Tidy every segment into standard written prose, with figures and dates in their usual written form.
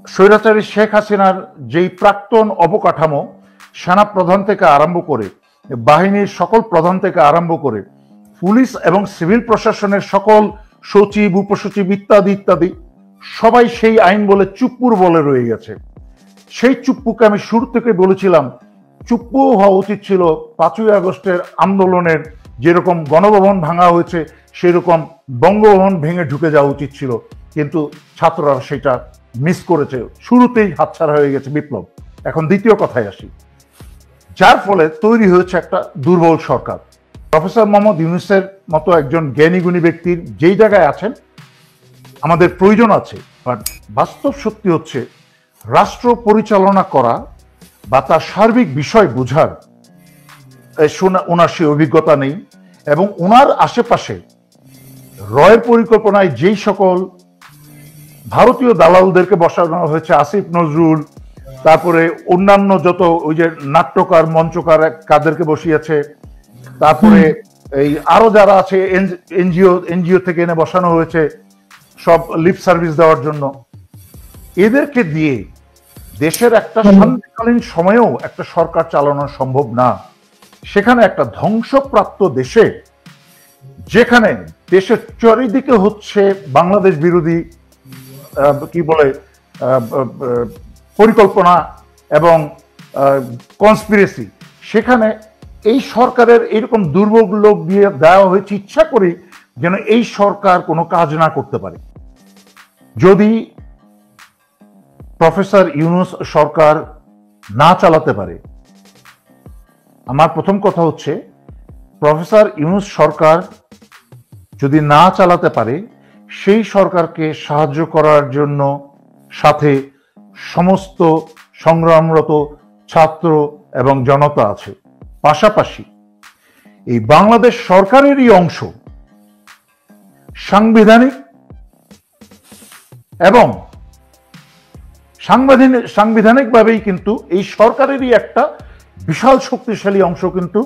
স্বৈরাচারী শেখ হাসিনার যেই প্রাক্তন অবকাঠামো, সেনা প্রধান থেকে আরম্ভ করে, বাহিনীর সকল প্রধান থেকে আরম্ভ করে, পুলিশ এবং সিভিল প্রশাসনের সকল সচিব, উপসচিব ইত্যাদি ইত্যাদি সবাই সেই আইন বলে চুপ্পুর বলে রয়ে গেছে। সেই চুপ্পুকে আমি শুরু থেকে বলেছিলাম, চুপ্পু হওয়া উচিত ছিল 5ই আগস্টের আন্দোলনের যেরকম গণভবন ভাঙা হয়েছে সেরকম বঙ্গভবন ভেঙে ঢুকে যাওয়া উচিত ছিল, কিন্তু ছাত্ররা সেটা মিস করেছে, শুরুতেই হাতছাড়া হয়ে গেছে বিপ্লব। এখন দ্বিতীয় কথায় আসি, যার ফলে তৈরি হয়েছে একটা দুর্বল সরকার। প্রফেসর মোহাম্মদ ইউনূসের মতো একজন জ্ঞানীগুণী ব্যক্তির যেই জায়গায় আছেন আমাদের প্রয়োজন আছে, বাট বাস্তব সত্যি হচ্ছে রাষ্ট্র পরিচালনা করা বা তার সার্বিক বিষয় বোঝার ওনার সেই অভিজ্ঞতা নেই। এবং ওনার আশেপাশে রয়ের পরিকল্পনায় যেই সকল ভারতীয় দালালদেরকে বসানো হয়েছে, আসিফ নজরুল, তারপরে অন্যান্য যত ওই যে নাট্যকার, মঞ্চকার কাদেরকে বসিয়েছে, তারপরে এই আরো যারা আছে এনজিও থেকে এনে বসানো হয়েছে সব লিপ সার্ভিস দেওয়ার জন্য, এদেরকে দিয়ে দেশের একটা শান্তিকালীন সময়েও একটা সরকার চালানো সম্ভব না। সেখানে একটা ধ্বংসপ্রাপ্ত দেশে, যেখানে দেশের চারিদিকে হচ্ছে বাংলাদেশ বিরোধী কি বলে পরিকল্পনা এবং কনস্পিরেসি, সেখানে এই সরকারের এরকম দুর্বল লোক দিয়ে দেওয়া হয়েছে ইচ্ছা করে যেন এই সরকার কোনো কাজ না করতে পারে। যদি প্রফেসর ইউনূস সরকার না চালাতে পারে, আমার প্রথম কথা হচ্ছে প্রফেসর ইউনূস সরকার যদি না চালাতে পারে, সেই সরকারকে সাহায্য করার জন্য সাথে সমস্ত সংগ্রামরত ছাত্র এবং জনতা আছে। পাশাপাশি এই বাংলাদেশ সরকারেরই অংশ সাংবিধানিক এবং সাংবিধানিকভাবেই কিন্তু এই সরকারেরই একটা বিশাল শক্তিশালী অংশ কিন্তু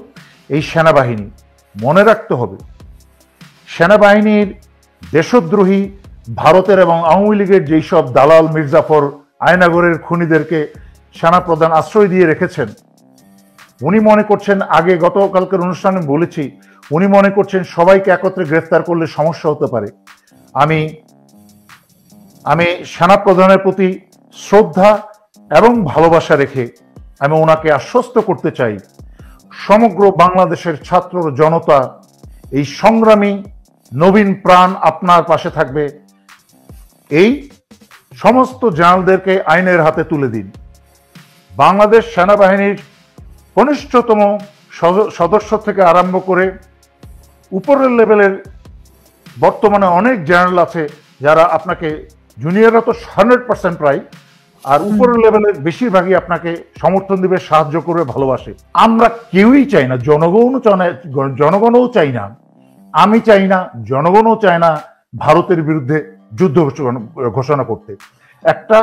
এই সেনাবাহিনী। মনে রাখতে হবে, সেনাবাহিনীর দেশদ্রোহী ভারতের এবং আওয়ামী লীগের যেই সব দালাল, মির্জাফর, আয়নাগরের খুনিদেরকে সেনাপ্রধান আশ্রয় দিয়ে রেখেছেন, উনি মনে করছেন, আগে গতকালকের অনুষ্ঠানে বলেছি, উনি মনে করছেন সবাইকে একত্রে গ্রেফতার করলে সমস্যা হতে পারে। আমি সেনাপ্রধানের প্রতি শ্রদ্ধা এবং ভালোবাসা রেখে আমি ওনাকে আশ্বস্ত করতে চাই, সমগ্র বাংলাদেশের ছাত্র জনতা এই সংগ্রামী নবীন প্রাণ আপনার পাশে থাকবে। এই সমস্ত জানালদেরকে আইনের হাতে তুলে দিন। বাংলাদেশ সেনাবাহিনীর কনিষ্ঠতম সদস্য থেকে আরম্ভ করে উপরের লেভেলের বর্তমানে অনেক জেনারেল আছে যারা আপনাকে, জুনিয়ররা তো 100% প্রায়, আর উপরের লেভেলের বেশিরভাগই আপনাকে সমর্থন দিবে, সাহায্য করবে, ভালোবাসে। আমরা কেউই চাই না, জনগণও চাই না, আমি চাই না, জনগণও চায় না ভারতের বিরুদ্ধে যুদ্ধ ঘোষণা করতে। একটা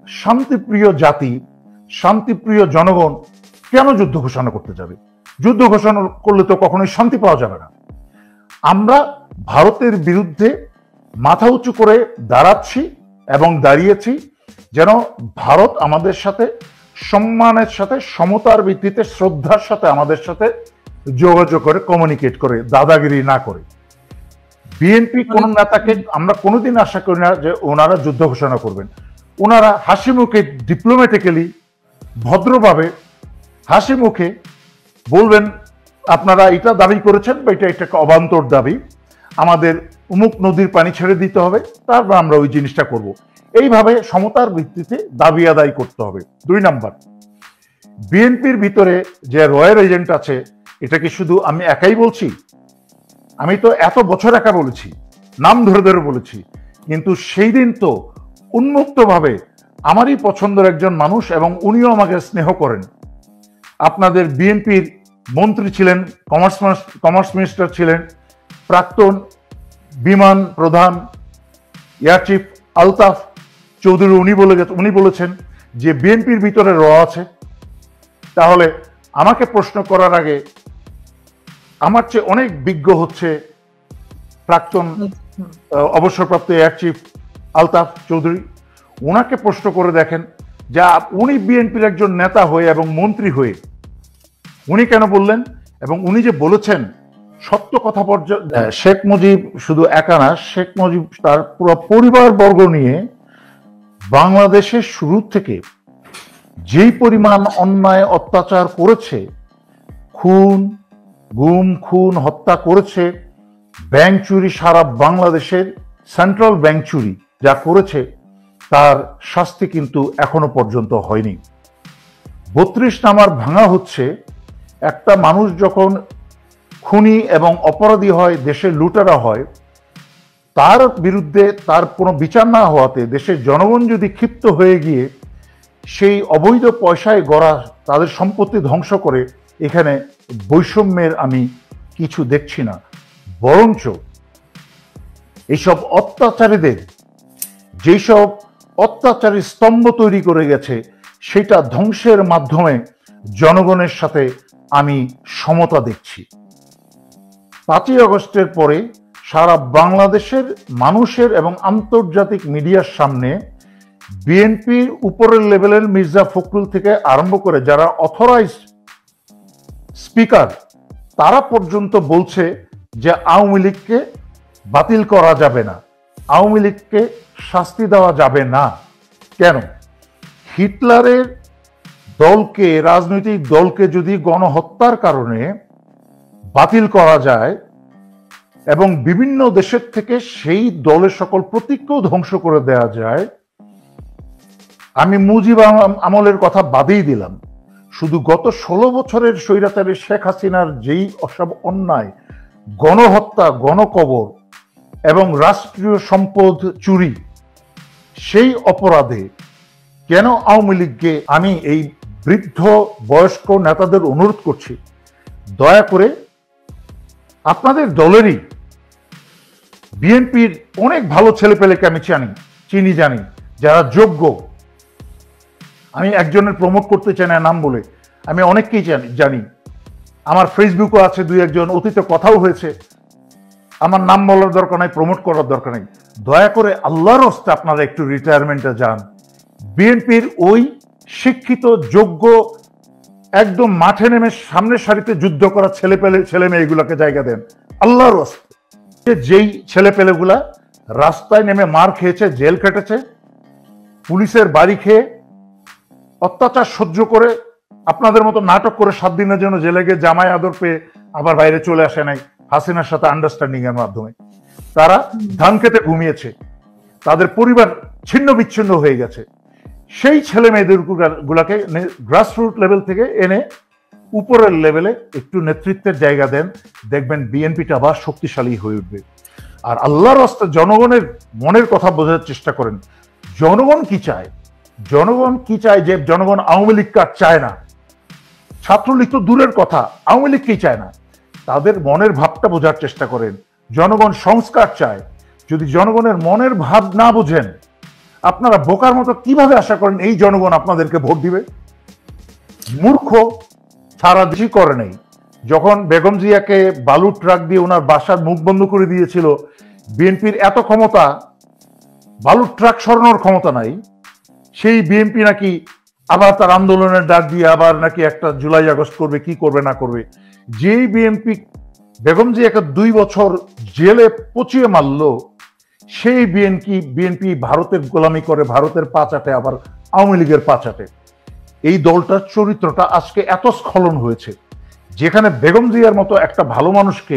শান্তিপ্রিয় জাতি, শান্তিপ্রিয় জনগণ কেন যুদ্ধ ঘোষণা করতে যাবে? যুদ্ধ ঘোষণা করলে তো কখনোই শান্তি পাওয়া যাবে না। আমরা ভারতের বিরুদ্ধে মাথা উঁচু করে দাঁড়াচ্ছি এবং দাঁড়িয়েছি যেন ভারত আমাদের সাথে সম্মানের সাথে, সমতার ভিত্তিতে, শ্রদ্ধার সাথে আমাদের সাথে যোগাযোগ করে, কমিউনিকেট করে, দাদাগিরি না করে। বিএনপি কোন নেতাকে আমরা কোনোদিন আশা করি না যে ওনারা যুদ্ধ ঘোষণা করবেন। ওনারা হাসি মুখে, ডিপ্লোম্যাটিক্যালি, ভদ্রভাবে হাসি মুখে বলবেন, আপনারা এটা দাবি করেছেন বা এটা একটা অবান্তর দাবি, আমাদের অমুক নদীর পানি ছেড়ে দিতে হবে, তারপর আমরা ওই জিনিসটা করব। এইভাবে সমতার ভিত্তিতে দাবি আদায় করতে হবে। 2 নাম্বার, বিএনপির ভিতরে যে রয়ের এজেন্ট আছে, এটা কি শুধু আমি একাই বলছি? আমি তো এত বছর একা বলেছি, নাম ধরে ধরে বলেছি, কিন্তু সেই দিন তো উন্মুক্তভাবে আমারই পছন্দের একজন মানুষ এবং উনিও আমাকে স্নেহ করেন, আপনাদের বিএনপির মন্ত্রী ছিলেন, কমার্স মিনিস্টার ছিলেন, প্রাক্তন বিমান প্রধান এয়ার চিফ আলতাফ চৌধুরী, উনি বলেছেন যে বিএনপির ভিতরে র আছে। তাহলে আমাকে প্রশ্ন করার আগে আমার চেয়ে অনেক বিজ্ঞ হচ্ছে প্রাক্তন অবসরপ্রাপ্ত এয়ার চিফ আলতাফ চৌধুরী। ওনাকে প্রশ্ন করে দেখেন যা উনি বিএনপির একজন নেতা হয়ে এবং মন্ত্রী হয়ে উনি কেন বললেন, এবং উনি যে বলেছেন সত্য কথা শেখ মুজিব শুধু একা না, শেখ মুজিব তার পুরো পরিবারবর্গ নিয়ে বাংলাদেশের শুরু থেকে যেই পরিমাণ অন্যায় অত্যাচার করেছে, খুন গুম খুন হত্যা করেছে, ব্যাংক চুরি, সারা বাংলাদেশের সেন্ট্রাল ব্যাংক চুরি যা করেছে তার শাস্তি কিন্তু এখনো পর্যন্ত হয়নি। ৩২ নাম্বার ভাঙা হচ্ছে একটা মানুষ যখন খুনি এবং অপরাধী হয়, দেশের লুটেরা হয়, তার বিরুদ্ধে তার কোনো বিচার না হওয়াতে দেশের জনগণ যদি ক্ষিপ্ত হয়ে গিয়ে সেই অবৈধ পয়সায় গড়া তাদের সম্পত্তি ধ্বংস করে, এখানে বৈষম্যের আমি কিছু দেখছি না, বরঞ্চ এইসব অত্যাচারীদের যেসব অত্যাচারী স্তম্ভ তৈরি করে গেছে সেটা ধ্বংসের মাধ্যমে জনগণের সাথে আমি সমতা দেখছি। ৫ই আগস্টের পরে সারা বাংলাদেশের মানুষের এবং আন্তর্জাতিক মিডিয়ার সামনে বিএনপির উপরের লেভেলের মির্জা ফখরুল থেকে আরম্ভ করে যারা অথরাইজড স্পিকার তারা পর্যন্ত বলছে যে আওয়ামী লীগকে বাতিল করা যাবে না, আওয়ামী লীগকে শাস্তি দেওয়া যাবে না। কেন? হিটলারের দলকে, রাজনৈতিক দলকে যদি গণহত্যার কারণে বাতিল করা যায় এবং বিভিন্ন দেশের থেকে সেই দলের সকল প্রতীককেও ধ্বংস করে দেওয়া যায়, আমি মুজিব আমলের কথা বাদেই দিলাম, শুধু গত ১৬ বছরের স্বৈরাচারী শেখ হাসিনার যেই অসব অন্যায়, গণহত্যা, গণকবর এবং রাষ্ট্রীয় সম্পদ চুরি, সেই অপরাধে কেন আওয়ামী লীগকে, আমি এই বৃদ্ধ বয়স্ক নেতাদের অনুরোধ করছি, দয়া করে আপনাদের দলেরই বিএনপির অনেক ভালো ছেলেপেলেকে আমি চিনি জানি যারা যোগ্য, আমি একজনের প্রমোট করতে চাই না নাম বলে, আমি অনেককেই জানি, আমার ফেসবুকও আছে দুই একজন, অতীতে কথাও হয়েছে, আমার নাম বলার দরকার নাই, প্রমোট করার দরকার নাই। দয়া করে আল্লাহর হস্তে আপনারা একটু রিটায়ারমেন্টে যান, বিএনপির ওই শিক্ষিত যোগ্য একদম মাঠে নেমে সামনের সারিতে যুদ্ধ করা ছেলে মেয়েগুলোকে জায়গা দেন আল্লাহর হস্তে। যেই ছেলেপেলেগুলা রাস্তায় নেমে মার খেয়েছে, জেল কেটেছে, পুলিশের বাড়ি খেয়ে অত্যাচার সহ্য করে আপনাদের মতো নাটক করে 7 দিনের জন্য জেলে গিয়ে জামাই আদর পেয়ে আবার বাইরে চলে আসে নাই হাসিনার সাথে আন্ডারস্ট্যান্ডিং এর মাধ্যমে, তারা ধান খেতে ঘুমিয়েছে, তাদের পরিবার ছিন্ন বিচ্ছিন্ন হয়ে গেছে, সেই ছেলে মেয়েদের গুলাকে গ্রাসরুট লেভেল থেকে এনে উপরের লেভেলে একটু নেতৃত্বের জায়গা দেন, দেখবেন বিএনপিটা আবার শক্তিশালী হয়ে উঠবে। আর আল্লাহর রাস্তা জনগণের মনের কথা বোঝার চেষ্টা করেন, জনগণ কি চায়, জনগণ কি চায়, যে জনগণ আওয়ামী লীগ কার চায় না, ছাত্রলীগ তো দূরের কথা, আওয়ামী লীগ কি চায় না, তাদের মনের ভাবটা বোঝার চেষ্টা করেন। জনগণ সংস্কার চায়, যদি জনগণের মনের ভাব না বোঝেন আপনারা বোকার মতো কিভাবে আশা করেন এই জনগণ আপনাদেরকে ভোট দিবে? মূর্খ সারা দেশই করে নেই। যখন বেগম জিয়াকে বালুর ট্রাক দিয়ে ওনার বাসার মুখ বন্ধ করে দিয়েছিল, বিএনপির এত ক্ষমতা, বালুর ট্রাক সরানোর ক্ষমতা নাই, সেই বিএনপি নাকি আবার তার আন্দোলনের ডাক দিয়ে আবার নাকি একটা জুলাই আগস্ট করবে, কি করবে না করবে। যেই বিএনপি বেগম জিয়াকে 2 বছর জেলে পচিয়ে মারল, সেই বিএনপি ভারতের গোলামি করে, ভারতের পা চাটে, আবার আওয়ামী লীগের পা চাটে। এই দলটার চরিত্রটা আজকে এত স্খলন হয়েছে, যেখানে বেগম জিয়ার মতো একটা ভালো মানুষকে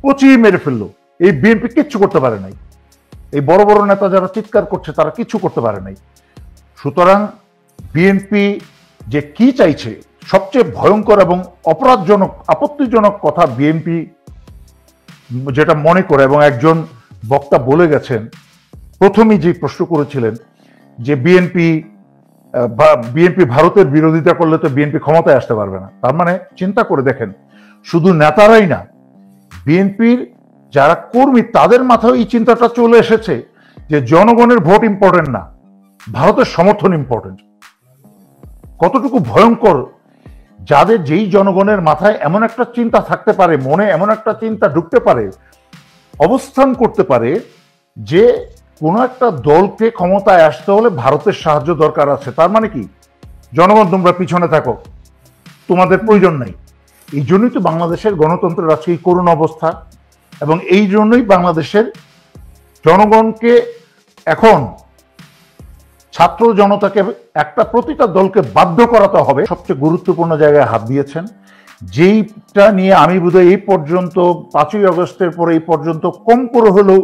পচিয়ে মেরে ফেললো, এই বিএনপি কিচ্ছু করতে পারে নাই। এই বড় বড় নেতা যারা চিৎকার করছে তারা কিচ্ছু করতে পারে নাই। সুতরাং বিএনপি যে কি চাইছে, সবচেয়ে ভয়ঙ্কর এবং অপরাধজনক, আপত্তিজনক কথা বিএনপি যেটা মনে করে, এবং একজন বক্তা বলে গেছেন, প্রথমেই যে প্রশ্ন করেছিলেন যে বিএনপি ভারতের বিরোধিতা করলে তো বিএনপি ক্ষমতায় আসতে পারবে না। তার মানে চিন্তা করে দেখেন, শুধু নেতারাই না, বিএনপির যারা কর্মী তাদের মাথায় এই চিন্তাটা চলে এসেছে যে জনগণের ভোট ইম্পর্টেন্ট না, ভারতের সমর্থন ইম্পর্টেন্ট। কতটুকু ভয়ঙ্কর, যাদের যেই জনগণের মাথায় এমন একটা চিন্তা থাকতে পারে, মনে এমন একটা চিন্তা ঢুকতে পারে, অবস্থান করতে পারে যে কোনো একটা দলকে ক্ষমতায় আসতে হলে ভারতের সাহায্য দরকার আছে, তার মানে কি জনগণ তোমরা পিছনে থাকো, তোমাদের প্রয়োজন নেই। এই জন্যই তো বাংলাদেশের গণতন্ত্রের আজকে এই করুণ অবস্থা, এবং এই জন্যই বাংলাদেশের জনগণকে এখন ছাত্র জনতাকে একটা প্রতিটা দলকে বাধ্য করাতে হবে। সবচেয়ে গুরুত্বপূর্ণ জায়গায় হাত দিয়েছেন, যেইটা নিয়ে আমি বোধহয় এই পর্যন্ত 5ই আগস্টের পরে এই পর্যন্ত কম করে হলেও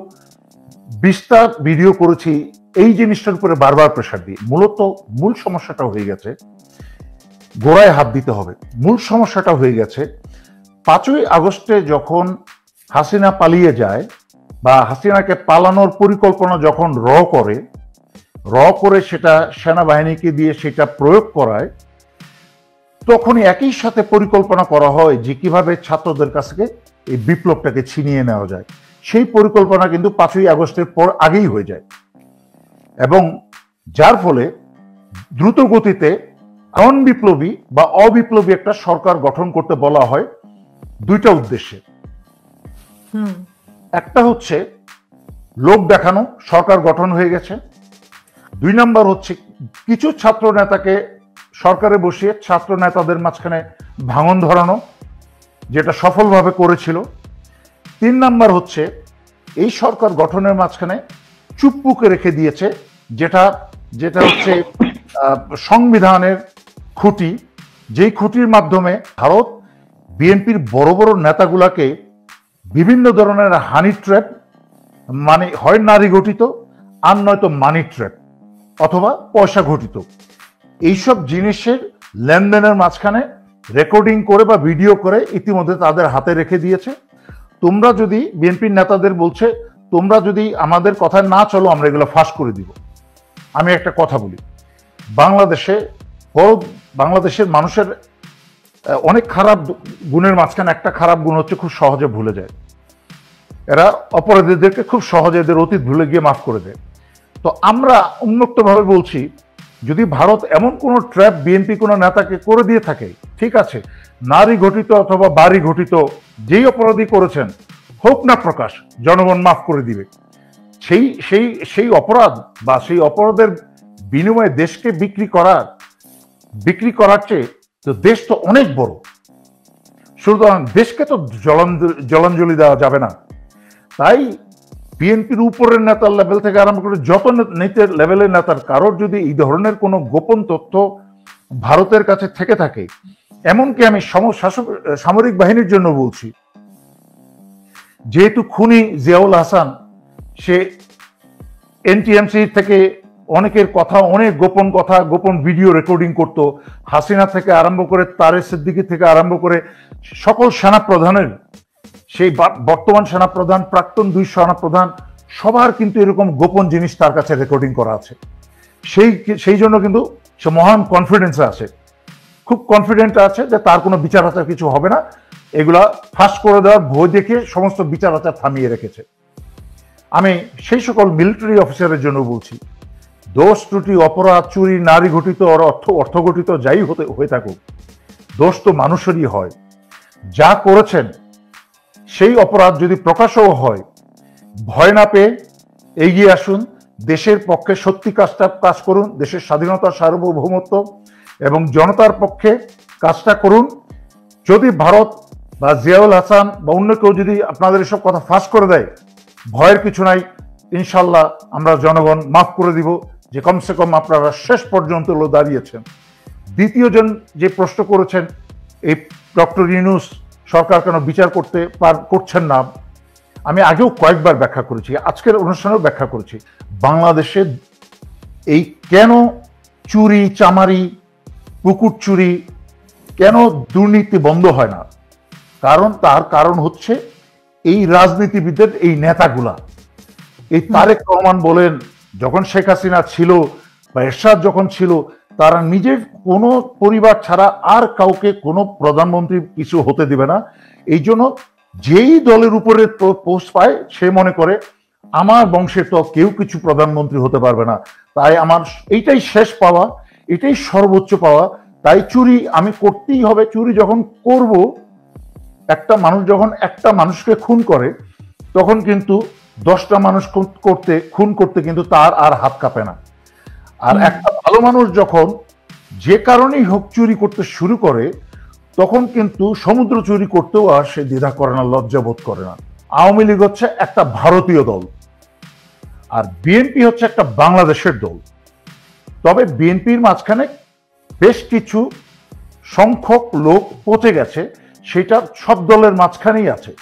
20টা ভিডিও করেছি এই জিনিসটার উপরে বারবার প্রেশার দিই। মূলত মূল সমস্যাটা হয়ে গেছে, গোড়ায় হাত দিতে হবে। মূল সমস্যাটা হয়ে গেছে 5ই আগস্টে যখন হাসিনা পালিয়ে যায় বা হাসিনাকে পালানোর পরিকল্পনা যখন করে সেটা সেনাবাহিনীকে দিয়ে সেটা প্রয়োগ করায়, তখনই একই সাথে পরিকল্পনা করা হয় যে কিভাবে ছাত্রদের কাছ থেকে এই বিপ্লবটাকে ছিনিয়ে নেওয়া যায়। সেই পরিকল্পনা কিন্তু 5ই আগস্টের পর আগেই হয়ে যায়, এবং যার ফলে দ্রুত গতিতে নন বিপ্লবী বা অবিপ্লবী একটা সরকার গঠন করতে বলা হয় দুইটা উদ্দেশ্যে। একটা হচ্ছে লোক দেখানো সরকার গঠন হয়ে গেছে, 2 নাম্বার হচ্ছে কিছু ছাত্র নেতাকে সরকারে বসিয়ে ছাত্র নেতাদের মাঝখানে ভাঙন ধরানো, যেটা সফলভাবে করেছিল। 3 নাম্বার হচ্ছে এই সরকার গঠনের মাঝখানে চুপ্পুকে রেখে দিয়েছে, যেটা হচ্ছে সংবিধানের খুঁটি, যেই খুঁটির মাধ্যমে ভারত বিএনপির বড় বড় নেতাগুলাকে বিভিন্ন ধরনের হানি ট্র্যাপ, মানে হয় নারী ঘটিত আর নয়তো মানি ট্র্যাপ অথবা পয়সা ঘটিত, এইসব জিনিসের লেনদেনের মাঝখানে রেকর্ডিং করে বা ভিডিও করে ইতিমধ্যে তাদের হাতে রেখে দিয়েছে। তোমরা যদি বিএনপির নেতাদের বলছে, তোমরা যদি আমাদের কথায় না চলো আমরা এগুলো ফাঁস করে দিব। আমি একটা কথা বলি, বাংলাদেশের মানুষের অনেক খারাপ গুণের মাঝখানে একটা খারাপ গুণ হচ্ছে খুব সহজে ভুলে যায়। এরা অপরাধীদেরকে খুব সহজে এদের অতীত ভুলে গিয়ে মাফ করে দেয়। তো আমরা উন্মুক্তভাবে বলছি, যদি ভারত এমন কোনো ট্র্যাপ বিএনপি কোনো নেতাকে করে দিয়ে থাকে, ঠিক আছে, নারী ঘটিত অথবা বাড়ি ঘটিত যেই অপরাধী করেছেন হোক না প্রকাশ, জনগণ মাফ করে দিবে। সেই অপরাধ বা সেই অপরাধের বিনিময়ে দেশকে বিক্রি করার চেয়ে তো দেশ তো অনেক বড়, সুতরাং দেশকে তো জলাঞ্জলি দেওয়া যাবে না। তাই বিএনপির উপরের নেতার লেভেল থেকে আরম্ভ করে যত নিচের লেভেলের নেতার কারোর যদি এই ধরনের কোনো গোপন তথ্য ভারতের কাছে থেকে থাকে, এমনকি আমি সামরিক বাহিনীর জন্য বলছি, যেহেতু খুনি জিয়াউল হাসান সে এনটিএমসি থেকে অনেকের কথা, অনেক গোপন ভিডিও রেকর্ডিং করত, হাসিনা থেকে আরম্ভ করে তারেক সিদ্দিকী থেকে আরম্ভ করে সকল সেনাপ্রধানের, সেই বর্তমান সেনাপ্রধান, প্রাক্তন 2 সেনাপ্রধান, সবার কিন্তু এরকম গোপন জিনিস তার কাছে রেকর্ডিং করা আছে। সেই জন্য কিন্তু সে মহান কনফিডেন্সে আছে, খুব কনফিডেন্ট আছে যে তার কোনো বিচার আচার কিছু হবে না, এগুলা ফাঁস করে দেওয়ার ভয় দেখিয়ে সমস্ত বিচার আচার থামিয়ে রেখেছে। আমি সেই সকল মিলিটারি অফিসারের জন্য বলছি, দোষ ত্রুটি, অপরাধ, চুরি, নারী ঘটিত অর্থ ঘটিত যাই হয়ে থাকুক, দোষ তো মানুষেরই হয়। যা করেছেন সেই অপরাধ যদি প্রকাশও হয়, ভয় না পেয়ে এগিয়ে আসুন, দেশের পক্ষে সত্যি কাজ করুন, দেশের স্বাধীনতা, সার্বভৌমত্ব এবং জনতার পক্ষে কাজটা করুন। যদি ভারত বা জিয়াউল হাসান বা অন্য কেউ যদি আপনাদের এসব কথা ফাঁস করে দেয়, ভয়ের কিছু নাই, ইনশাল্লাহ আমরা জনগণ মাফ করে দিব, যে কমসে কম আপনারা শেষ পর্যন্ত দাঁড়িয়েছেন। দ্বিতীয়জন যে প্রশ্ন করেছেন, এই ডক্টর ইউনূস সরকার কেন বিচার করছেন না, আমি আগেও কয়েকবার ব্যাখ্যা করেছি, আজকের অনুষ্ঠানেও ব্যাখ্যা করেছি। বাংলাদেশে এই কেন চুরি চামারি, পুকুর চুরি, কেন দুর্নীতি বন্ধ হয় না, তার কারণ হচ্ছে এই রাজনীতিবিদদের, এই নেতাগুলা। এই তারেক রহমান বলেন, যখন শেখ হাসিনা ছিল বা এরশাদ যখন ছিল, তারা নিজের কোনো পরিবার ছাড়া আর কাউকে কোনো প্রধানমন্ত্রী কিছু হতে দিবে না। এই জন্য যেই দলের উপরে পোস্ট পায় সে মনে করে আমার বংশের তো কেউ কিছু প্রধানমন্ত্রী হতে পারবে না, তাই আমার এইটাই শেষ পাওয়া, এটাই সর্বোচ্চ পাওয়া, তাই চুরি আমি করতেই হবে। চুরি যখন করব, একটা মানুষ যখন একটা মানুষকে খুন করে, তখন কিন্তু 10টা মানুষ খুন করতে কিন্তু তার আর হাত কাঁপে না। আর একটা ভালো মানুষ যখন যে কারণেই হোক চুরি করতে শুরু করে, তখন কিন্তু সমুদ্র চুরি করতেও আর সে দ্বিধা করে না, লজ্জা বোধ করে না। আওয়ামী লীগ হচ্ছে একটা ভারতীয় দল, আর বিএনপি হচ্ছে একটা বাংলাদেশের দল। তবে বিএনপির মাঝখানে বেশ কিছু সংখ্যক লোক পচে গেছে, সেটা সব দলের মাঝখানেই আছে।